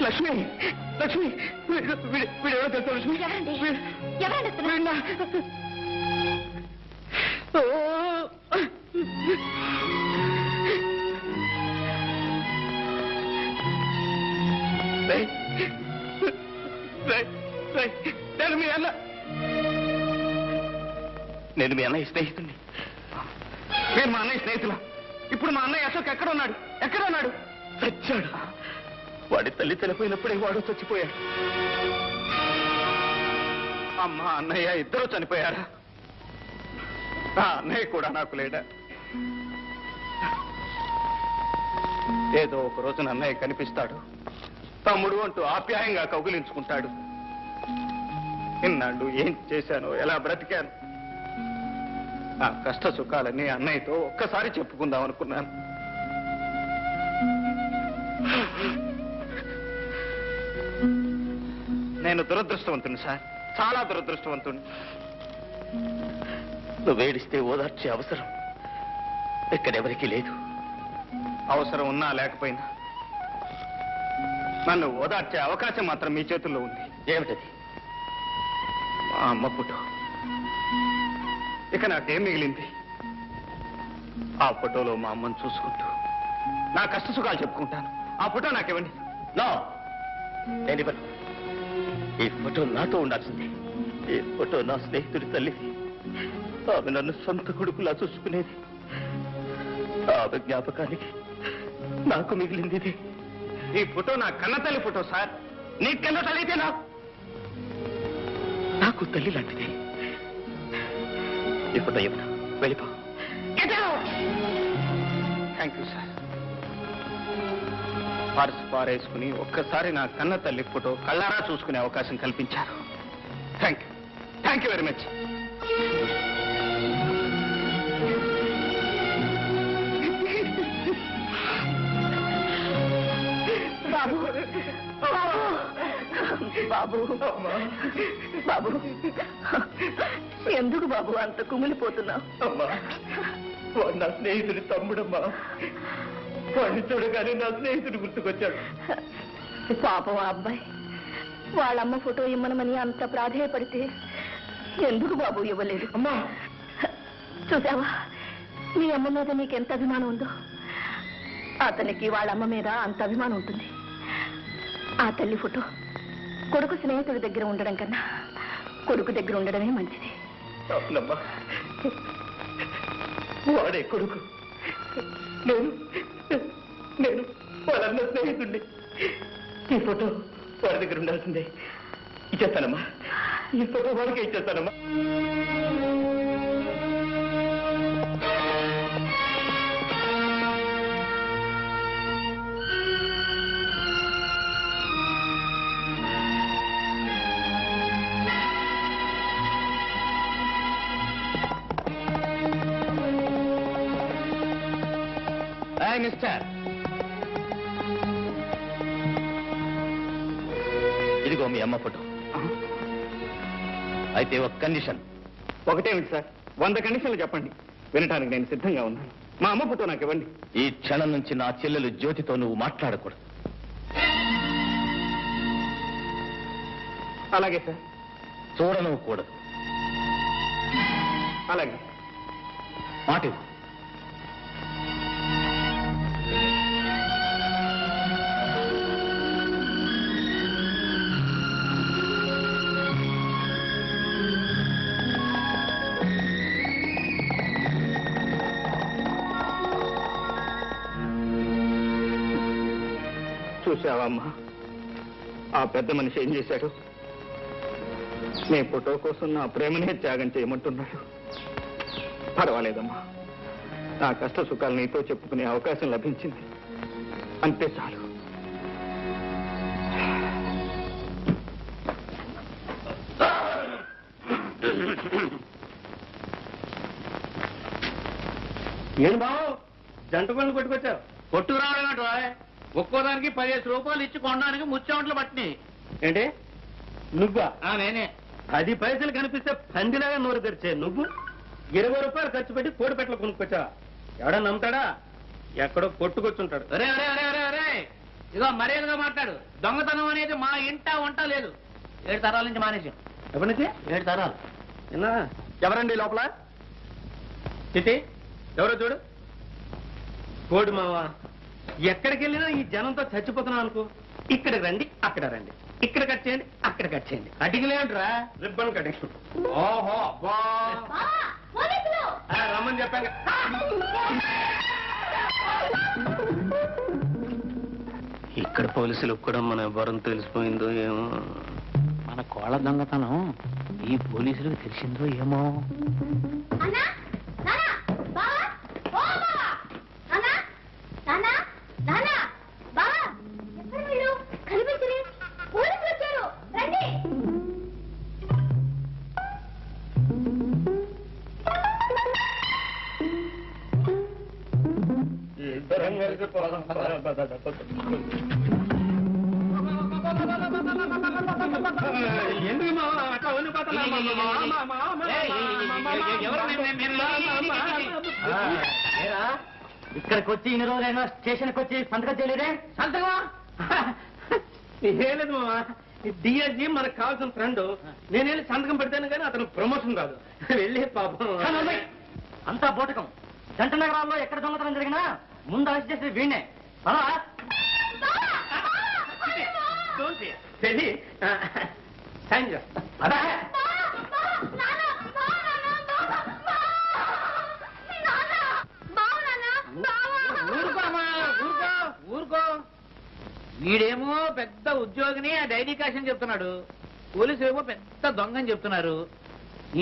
లక్ష్మి, లక్ష్మి, వీడు ఎవరో తెలుసా లక్ష్మి? నేను మీ అన్నయ్య స్నేహితుడిని. నేను మా అన్నయ్య స్నేహితులా? ఇప్పుడు మా అన్నయ్య అశోక్ ఎక్కడున్నాడు? ఎక్కడున్నాడు? చచ్చాడు. వాడి తల్లి చనిపోయినప్పుడే వాడు చచ్చిపోయాడు. అమ్మ అన్నయ్య ఇద్దరూ చనిపోయారా? ఆ అన్నయ్య కూడా నాకు లేడా? ఏదో ఒక రోజున అన్నయ్య కనిపిస్తాడు. తమ్ముడు అంటూ ఆప్యాయంగా కౌగిలించుకుంటాడు. ఇన్నాళ్ళు ఏం చేశానో, ఎలా బ్రతికాను. నా కష్ట సుఖాలన్నీ అన్నయ్యతో ఒక్కసారి చెప్పుకుందాం అనుకున్నాను. నేను దురదృష్టవంతుని సార్, చాలా దురదృష్టవంతుని. నువ్వు ఏడిస్తే ఓదార్చే అవసరం ఇక్కడెవరికీ లేదు. అవసరం ఉన్నా లేకపోయినా నన్ను ఓదార్చే అవకాశం మాత్రం మీ చేతుల్లో ఉంది. ఏమిటది? మా అమ్మ ఫోటో. ఇక నాకేం మిగిలింది? ఆ ఫోటోలో మా అమ్మను చూసుకుంటూ నా కష్ట సుఖాలు చెప్పుకుంటాను. ఆ ఫోటో నాకివ్వండి. నో, నేను ఇవ్వను. ఈ ఫోటో నాతో ఉండాల్సింది. ఈ ఫోటో నా స్నేహితుడి తల్లిది. ఆమె నన్ను సొంత కొడుకులా చూసుకునేది. ఆమె జ్ఞాపకానికి నాకు మిగిలింది ఇది. ఈ ఫోటో నా కన్నతల్లి ఫోటో సార్. నీ కన్న తల్లి అయితే నాకు తల్లి లాంటిది. ఈ ఫోటో ఇవ్వను. వెళ్ళిపో. Thank you sir. పర్స్ పారేసుకుని ఒక్కసారి నా కన్న తల్లి ఫోటో కళ్ళారా చూసుకునే అవకాశం కల్పించారు. Thank you very much. Babu Babu Babu ఎందుకు బాబు అంత కుమిలిపోతున్నావు? అమ్మా, వాడు నా స్నేహితుడి తమ్ముడమ్మా. వాడిని చూడగానే నా స్నేహితుడు గుర్తుకొచ్చాడు. పాపం ఆ అబ్బాయి వాళ్ళమ్మ ఫోటో ఇమ్మనమని అంత ప్రాధేయపడితే ఎందుకు బాబు ఇవ్వలేదు? అమ్మా, చూసావా మీ అమ్మ మీద నీకెంత అభిమానం ఉందో. అతనికి వాళ్ళమ్మ మీద అంత అభిమానం ఉంటుంది. ఆ తల్లి ఫోటో కొడుకు స్నేహితుడి దగ్గర ఉండడం కన్నా కొడుకు దగ్గర ఉండడమే మంచిది. అవునమ్మా, వాడే కొడుకు. నేను వాళ్ళన్న స్నేహితుడిని. ఈ ఫోటో వాడి దగ్గర ఉండాల్సిందే. ఇచ్చేస్తానమ్మా. ఈ ఫోటో వాడికే ఇచ్చేస్తానమ్మా. మిస్టర్, ఇదిగో మీ అమ్మ ఫోటో. అయితే ఒక కండిషన్. ఒకటేమిటి సార్? 100 కండిషన్లు చెప్పండి, వినటానికి నేను సిద్ధంగా ఉన్నాను. మా అమ్మ ఫోటో నాకు ఇవ్వండి. ఈ క్షణం నుంచి నా చెల్లెలు జ్యోతితో నువ్వు మాట్లాడకూడదు. అలాగే సార్. చూడను కూడదు. అలాగే. మాట ఇవ్వు. చూసావమ్మా, ఆ పెద్ద మనిషి ఏం చేశాడు? నీ ఫోటో కోసం నా ప్రేమనే త్యాగం చేయమంటున్నాడు. పర్వాలేదమ్మా, నా కష్ట సుఖాలు నీతో చెప్పుకునే అవకాశం లభించింది, అంతే చాలు. ఏం బావు జంట పనులు కొట్టుకొచ్చావు? కొట్టు రావడం ఒక్కోదానికి 15 రూపాయలు ఇచ్చి కొనడానికి ముచ్చామంట్లు పట్టినాయి. ఏంటి నువ్వా? నేనే. 10 పైసలు కనిపిస్తే పందిలాగా నోరు తెరిచే నువ్వు 20 రూపాయలు ఖర్చు పెట్టి కోడిపెట్టలు కొనుక్కొచ్చావా? ఎవడన్నా నమ్ముతాడా? ఎక్కడో కొట్టుకొచ్చుంటాడు. అరే అరే అరే అరే అరే ఇదో మర్యాదగా మాట్లాడు. దొంగతనం అనేది మా ఇంట వంట లేదు. 7 తరాల నుంచి మానేసాం. ఎప్పటి నుంచి? 7 తరాలు. విన్నా? ఎవరండి లోపల? చిట్టి ఎవరో చూడు. కోడి మావా, ఎక్కడికి వెళ్ళినా ఈ జనంతో చచ్చిపోతున్నాం అనుకో. ఇక్కడికి రండి, అక్కడ రండి, ఇక్కడ కట్ చేయండి, అక్కడ కట్ చేయండి. కటింగ్ లేంట్రా, రిబ్బన్ కటింగ్. ఓహో అబ్బా, రమ్మని చెప్పాను. ఇక్కడ పోలీసులకు కూడా మన వరం తెలిసిపోయిందో ఏమో. మన కోళ్ళ దొంగతనం ఈ పోలీసులకు తెలిసిందో ఏమో. ఎందుకు మామ అట్లా ఇక్కడికి వచ్చి ఇన్ని రోజులైనా స్టేషన్కి వచ్చి సంతకం చేయలేదే? సంతకమా? ఏలేదు మామ, డిఎస్జీ మనకు కావాల్సిన ఫ్రెండ్. నేను వెళ్ళి సంతకం పెడతాను కానీ అతను ప్రమోషన్ కాదు. వెళ్ళి పాపం అంతా బోటకం. జంట నగరాల్లో ఎక్కడ దొంగతనం జరిగినా ముందు అరెస్ట్ చేసేది వీణ్ణే. వెళ్ళి థ్యాంక్ యూ. అదే ఊరుకో. వీడేమో పెద్ద ఉద్యోగిని ఆ డైరీ కాషన్ చెప్తున్నాడు, పోలీసులు ఏమో పెద్ద దొంగ అని చెప్తున్నారు.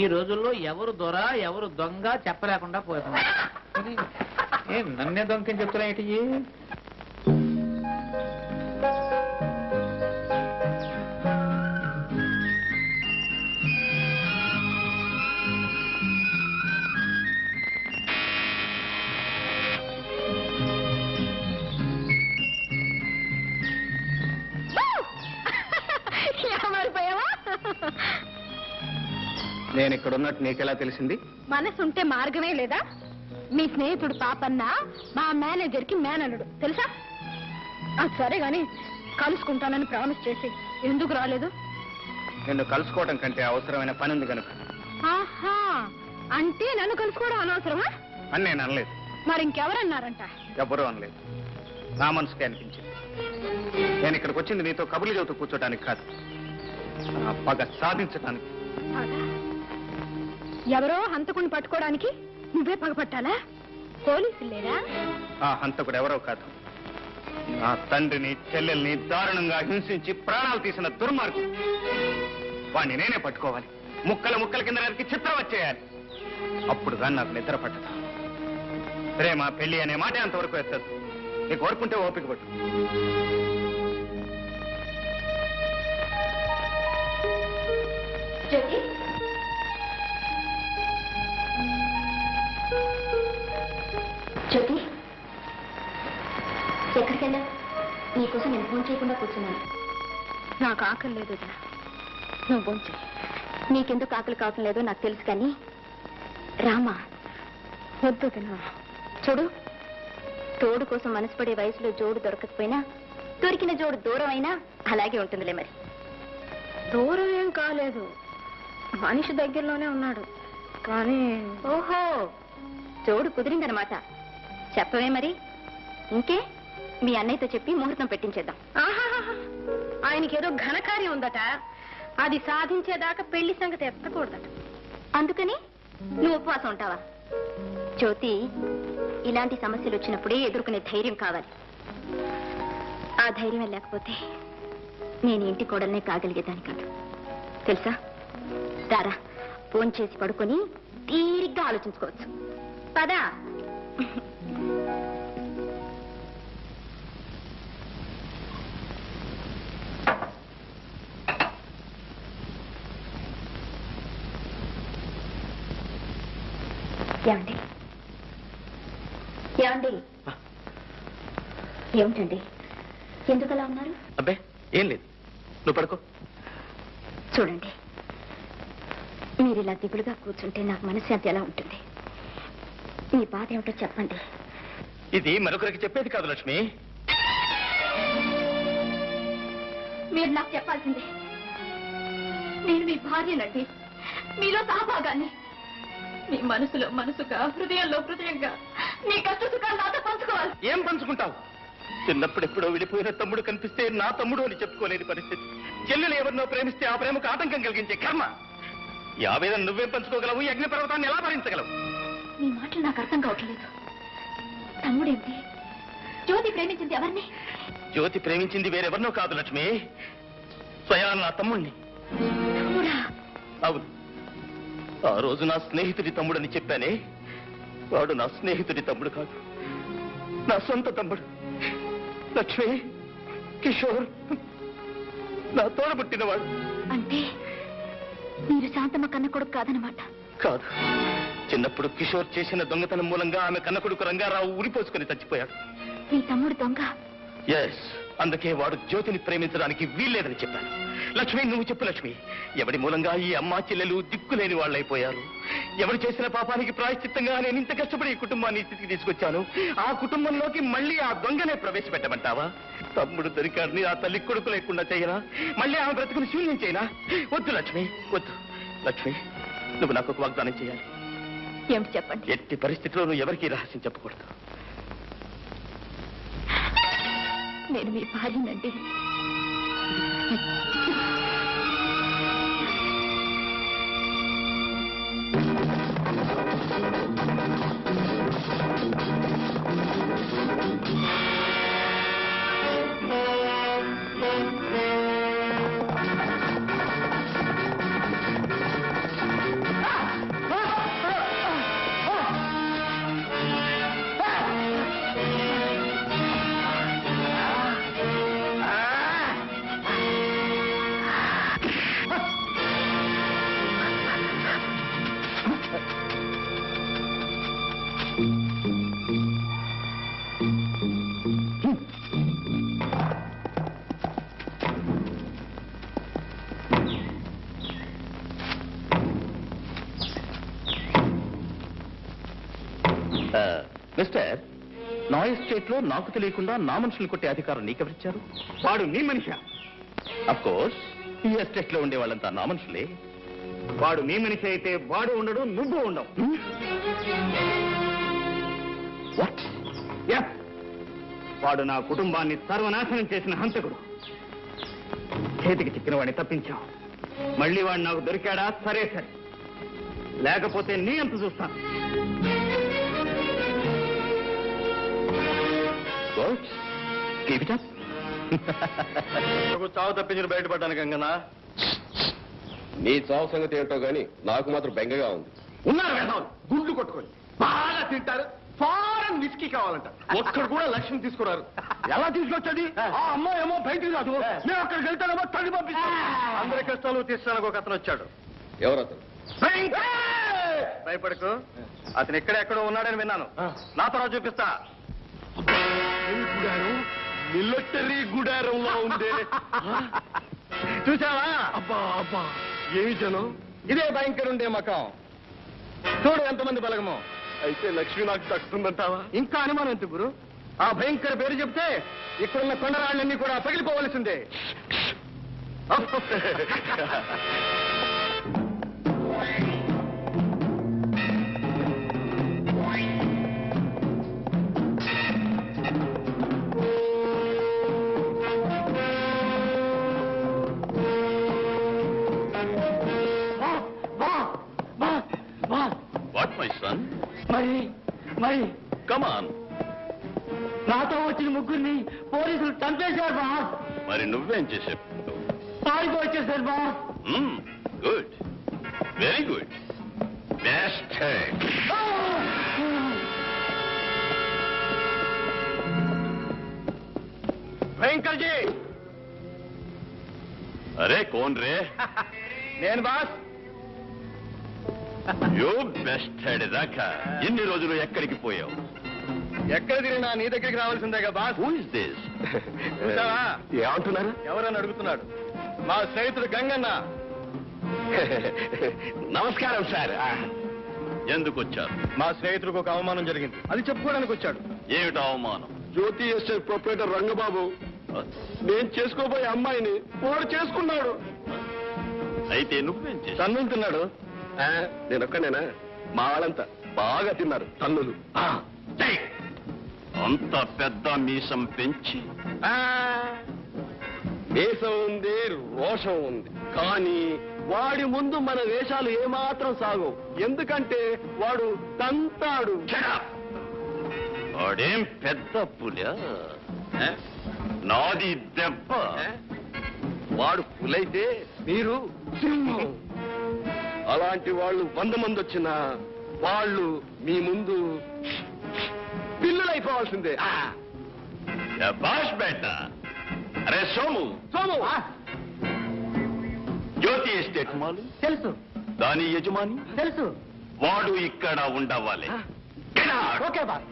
ఈ రోజుల్లో ఎవరు దొర ఎవరు దొంగ చెప్పలేకుండా పోతున్నారు. నన్నే దొంగ అని చెప్తున్నా ఏంటి? నేను ఇక్కడ ఉన్నట్టు నీకెలా తెలిసింది? మనసుంటే మార్గమే లేదా? మీ స్నేహితుడు పాపన్న మా మేనేజర్ కి మేనల్లుడు తెలుసా? సరే గాని కలుసుకుంటానని ప్రామిస్ చేసి ఎందుకు రాలేదు? నిన్ను కలుసుకోవడం కంటే అవసరమైన పని ఉంది కనుక. ఆహా, అంటే నన్ను కలుసుకోవడం అనవసరమా అని నేను అనలేదు. మరి ఇంకెవరన్నారంట? ఎవ్వరూ అనలేదు, నా మనసుకే అనిపించింది. నేను ఇక్కడికి వచ్చింది నీతో కబుర్లు చెబుతూ కూర్చోటానికి కాదు, నా పగ సాధించటానికి. ఎవరో హంతకుని పట్టుకోవడానికి నువ్వే పగపట్టాలా? పోలీసులు లేరా? ఆ హంతకుడు ఎవరో కాదు, నా తండ్రిని చెల్లెల్ని దారుణంగా హింసించి ప్రాణాలు తీసిన దుర్మార్గుడు. వాణ్ణి నేనే పట్టుకోవాలి, ముక్కల ముక్కల కింద నరికి చిత్రం వచ్చేయాలి. అప్పుడు కానీ నాకు నిద్ర పట్టదు. ప్రేమ పెళ్లి అనే మాట అంతవరకు ఎత్తదు. నీకు ఓర్పుంటే ఓపిక పట్టు. జ్యోతి, ఎక్కడికి వెళ్ళా? నీకోసం నేను ఫోన్ చేయకుండా కూర్చున్నాను. నాకు ఆకలి లేదు, నువ్వు భోంచే. నీకెందుకు ఆకలి కావటం లేదో నాకు తెలుసు, కానీ రామా వద్దు తిన్నా. చూడు, తోడు కోసం మనసు పడే వయసులో జోడు దొరకకపోయినా దొరికిన జోడు దూరం అయినా అలాగే ఉంటుందిలే. మరి దూరం ఏం కాలేదు, మనిషి దగ్గరలోనే ఉన్నాడు. కానీ ఓహో, జోడు కుదిరిందనమాట. చెప్పవే మరి. ఇంకే మీ అన్నయ్యతో చెప్పి ముహూర్తం పెట్టించేద్దాం. ఆయనకేదో ఘనకార్యం ఉందట, అది సాధించేదాకా పెళ్లి సంగతి ఎత్తకూడదట. అందుకని నువ్వు ఉపవాసం ఉంటావా? జ్యోతి, ఇలాంటి సమస్యలు వచ్చినప్పుడే ఎదుర్కొనే ధైర్యం కావాలి. ఆ ధైర్యం లేకపోతే నేను ఇంటి కోడల్నే కాగలిగేదాన్ని కాదు, తెలుసా? రారా, ఫోన్ చేసి పడుకొని తీరిగ్గా ఆలోచించుకోవచ్చు. పదా. ఏమండి? ఏమండి? ఏమిటండి, ఎందుకలా ఉన్నారు? అబ్బే ఏం లేదు, నువ్వు పడుకో. చూడండి, మీరు ఇలా దిగులుగా కూర్చుంటే నాకు మనశ్శాంతి ఎలా ఉంటుంది? మీ బాధ ఏమిటో చెప్పండి. ఇది మరొకరికి చెప్పేది కాదు లక్ష్మి. మీరు నాకు చెప్పాల్సిందే. నేను మీ భార్యనండి, మీలో సహభాగాన్ని. మీ మనసులో మనసుగా, హృదయంలో హృదయంగా మీ కష్ట సుఖాలు నాతో పంచుకోవాలి. ఏం పంచుకుంటావు? చిన్నప్పుడు ఎప్పుడో విడిపోయిన తమ్ముడు కనిపిస్తే నా తమ్ముడు అని చెప్పుకోలేని పరిస్థితి. చెల్లెలు ఎవరినో ప్రేమిస్తే ఆ ప్రేమకు ఆటంకం కలిగించే కర్మ. ఈ ఆవేదన నువ్వేం పంచుకోగలవు? ఈ అగ్ని పర్వతాన్ని ఎలా భరించగలవు? మీ మాటలు నాకు అర్థం కావట్లేదు. తమ్ముడేమిటి? జ్యోతి ప్రేమించింది ఎవరిని? జ్యోతి ప్రేమించింది వేరెవరినో కాదు లక్ష్మి, స్వయాన నా తమ్ముణ్ణి. తమ్ముడా? అవును, ఆ రోజు నా స్నేహితుడి తమ్ముడని చెప్పానే, వాడు నా స్నేహితుడి తమ్ముడు కాదు, నా సొంత తమ్ముడు. లక్ష్మి, కిషోర్ నా తోడబుట్టినవాడు. అంటే మీరు శాంతమ్మ కన్న కొడుకు కాదనమాట? కాదు, చిన్నప్పుడు కిషోర్ చేసిన దొంగతనం మూలంగా ఆమె కన్న కొడుకు రంగారావు ఉరిపోసుకుని చచ్చిపోయాడు. మీ తమ్ముడు దొంగ? ఎస్, అందుకే వాడు జ్యోతిని ప్రేమించడానికి వీల్లేదని చెప్పాను. లక్ష్మి, నువ్వు చెప్పు లక్ష్మి, ఎవడి మూలంగా ఈ అమ్మా చెల్లెలు దిక్కులేని వాళ్ళైపోయారు? ఎవరు చేసిన పాపానికి ప్రాయశ్చిత్తంగా నేను ఇంత కష్టపడి ఈ కుటుంబాన్ని ఈ స్థితికి తీసుకొచ్చాను. ఆ కుటుంబంలోకి మళ్ళీ ఆ దొంగనే ప్రవేశపెట్టమంటావా? తమ్ముడు దొరికాడిని ఆ తల్లి కొడుకు లేకుండా చేయనా? మళ్ళీ ఆమె బ్రతుకుని శూన్యం చేయనా? వద్దు లక్ష్మి, వద్దు. లక్ష్మి, నువ్వు నాకు ఒక వాగ్దానం చేయాలి. ఏమిటి చెప్పండి. ఎట్టి పరిస్థితిలో నువ్వు ఎవరికీ రహస్యం చెప్పకూడదు. నేను మీ భార్యనండి. మిస్టర్, నా ఎస్టేట్ లో నాకు తెలియకుండా నా మనుషులు కొట్టే అధికారం నీకెవరిచ్చారు? వాడు నీ మనిషా? అఫ్ కోర్స్, ఈ ఎస్టేట్ లో ఉండే వాళ్ళంతా నా మనుషులే. వాడు నీ మనిషి అయితే వాడు ఉండడు, నువ్వు ఉండవు. వాట్? వాడు నా కుటుంబాన్ని సర్వనాశనం చేసిన హంతకుడు. చేతికి చిక్కిన వాడిని తప్పించాం. మళ్ళీ వాడు నాకు దొరికాడా? సరే సరే, లేకపోతే నీ అంత చూస్తాను. చావు తప్పించిన బయటపడ్డాను గంగనా. నీ చావు సంగతి ఏంటో గాని నాకు మాత్రం బెంగగా ఉంది. ఉన్నారు వేదవాళ్ళు, గుండ్లు కొట్టుకొని బాగా తింటారు. ఫారెన్ విస్కీ కావాలంట. ఒక్కడు కూడా లక్ష్యం తీసుకున్నారు. ఎలా తీసుకొచ్చేది? ఆ అమ్మాయి ఏమో బయటికి రాదు. మేము అక్కడికి వెళ్తానేమో తల్లి పంపిస్తాం. అందరి కష్టాలు తీర్చడానికి ఒక అతను వచ్చాడు. ఎవరతను? భయపడకు, అతను ఎక్కడెక్కడో ఉన్నాడని విన్నాను. నా తర్వాత చూపిస్తా. మిలిటరీ గుడారంలో ఉంది. చూసావా? అబ్బా అబ్బా, ఏమి జనం! ఇదే భయంకర ఉండే మకం. చూడు ఎంతమంది బలగమో. అయితే లక్ష్మి నాకు దక్కుతుందంటావా? ఇంకా అనుమానం ఎందుకు గురు? ఆ భయంకర పేరు చెప్తే ఇక్కడున్న కొండరాళ్ళన్నీ కూడా పగిలిపోవలసిందే. What my son? మరి కమ్ ఆన్. నాతో వచ్చిన ముగ్గురిని పోలీసులు చంపేశారు బాస్. మరి నువ్వేం చేసావు? పారిపో వచ్చేసారు boss. Good, very good, best. భయంకర్ జీ. అరే కోన్ రే? నేను బాస్. యూ బెస్ట్ హెడ్ దాకా ఎన్ని రోజులు ఎక్కడికి పోయావు? ఎక్కడ తిరిగినా నీ దగ్గరికి రావాల్సిందేగా బాస్. Who is this? చూసావా? ఏమంటున్నారు? ఎవరని అడుగుతున్నాడు. మా స్నేహితుడు గంగన్న. నమస్కారం సార్. ఎందుకు వచ్చారు? మా స్నేహితుడికి ఒక అవమానం జరిగింది, అది చెప్పుకోవడానికి వచ్చాడు. ఏమిటా అవమానం? జ్యోతి ఎస్టేట్ ప్రొపరేటర్ రంగబాబు నేను చేసుకోబోయే అమ్మాయిని వాడు చేసుకున్నాడు. అయితే నువ్వేం చేశావు? తన్నులు తిన్నాడు. నేను ఒక్కనేనా? మా వాళ్ళంతా బాగా తిన్నారు తన్నులు. అంత పెద్ద మీసం పెంచి దేశం ఉంది, రోషం ఉంది, కానీ వాడి ముందు మన వేషాలు ఏమాత్రం సాగవు. ఎందుకంటే వాడు తంతాడు. వాడేం పెద్ద పులా? నాది దెబ్బ. వాడు పులైతే మీరు సింహం. అలాంటి వాళ్ళు 100 మంది వచ్చినా వాళ్ళు మీ ముందు పిల్లులైపోవాల్సిందే. బాష్ బేట. అరే సోము, సోము జ్యోతి ఎస్టేట్ మాలు తెలుసు, దాని యజమాని తెలుసు. వాడు ఇక్కడ ఉండవాలి. Okay boss.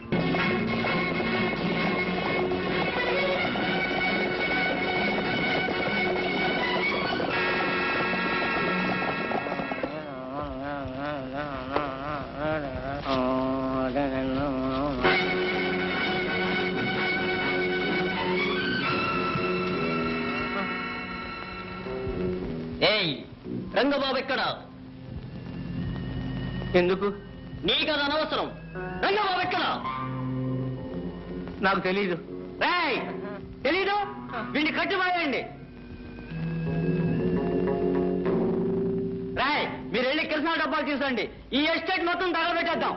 రంగబాబు ఎక్కడ? ఎందుకు? నీకది అనవసరం. రంగబాబు ఎక్కడ? నాకు తెలీదు. రాయ్ తెలీదు? వీడిని కట్టిపాయండి. రాయ్ మీరు వెళ్ళి కిరసనాల డబ్బాలు తీసండి. ఈ ఎస్టేట్ మొత్తం తగలబెట్టేద్దాం.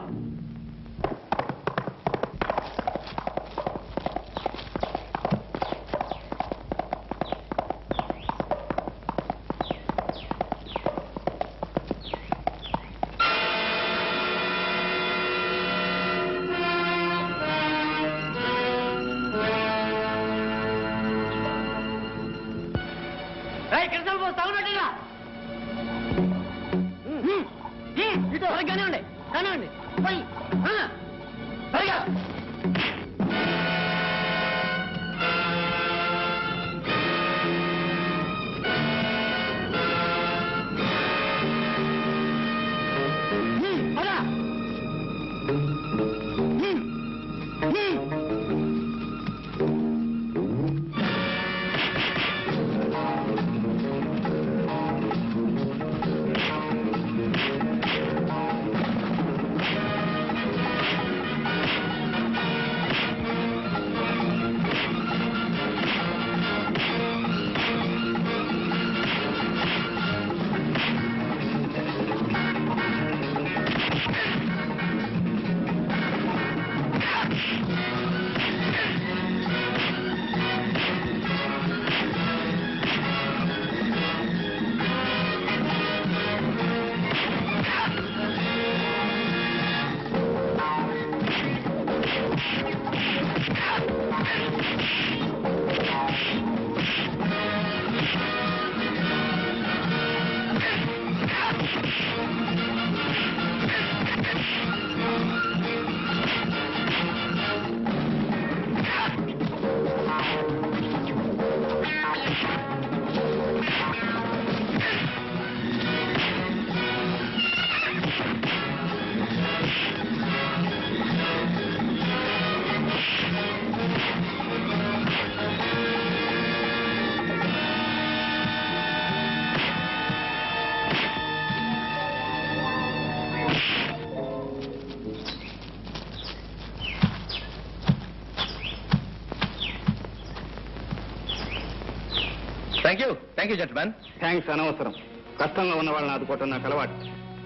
Thank you gentlemen. థ్యాంక్స్ అనవసరం. కష్టంగా ఉన్న వాళ్ళని ఆదుకోవటం నాకు అలవాటు.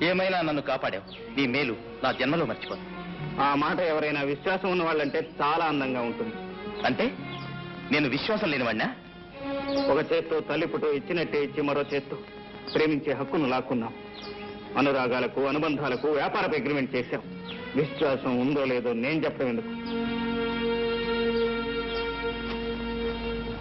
ఏమైనా నన్ను కాపాడావు. నీ మేలు నా జన్మలో మర్చిపోను. ఆ మాట ఎవరైనా విశ్వాసం ఉన్న వాళ్ళంటే చాలా అందంగా ఉంటుంది. అంటే నేను విశ్వాసం లేనివాడినా? ఒక చేత్తో తల్లి పుట్టు ఇచ్చినట్టే ఇచ్చి మరో చేత్తో ప్రేమించే హక్కును లాక్కున్నాం. అనురాగాలకు అనుబంధాలకు వ్యాపారపు అగ్రిమెంట్ చేశాం. విశ్వాసం ఉందో లేదో నేను చెప్పడం ఎందుకు?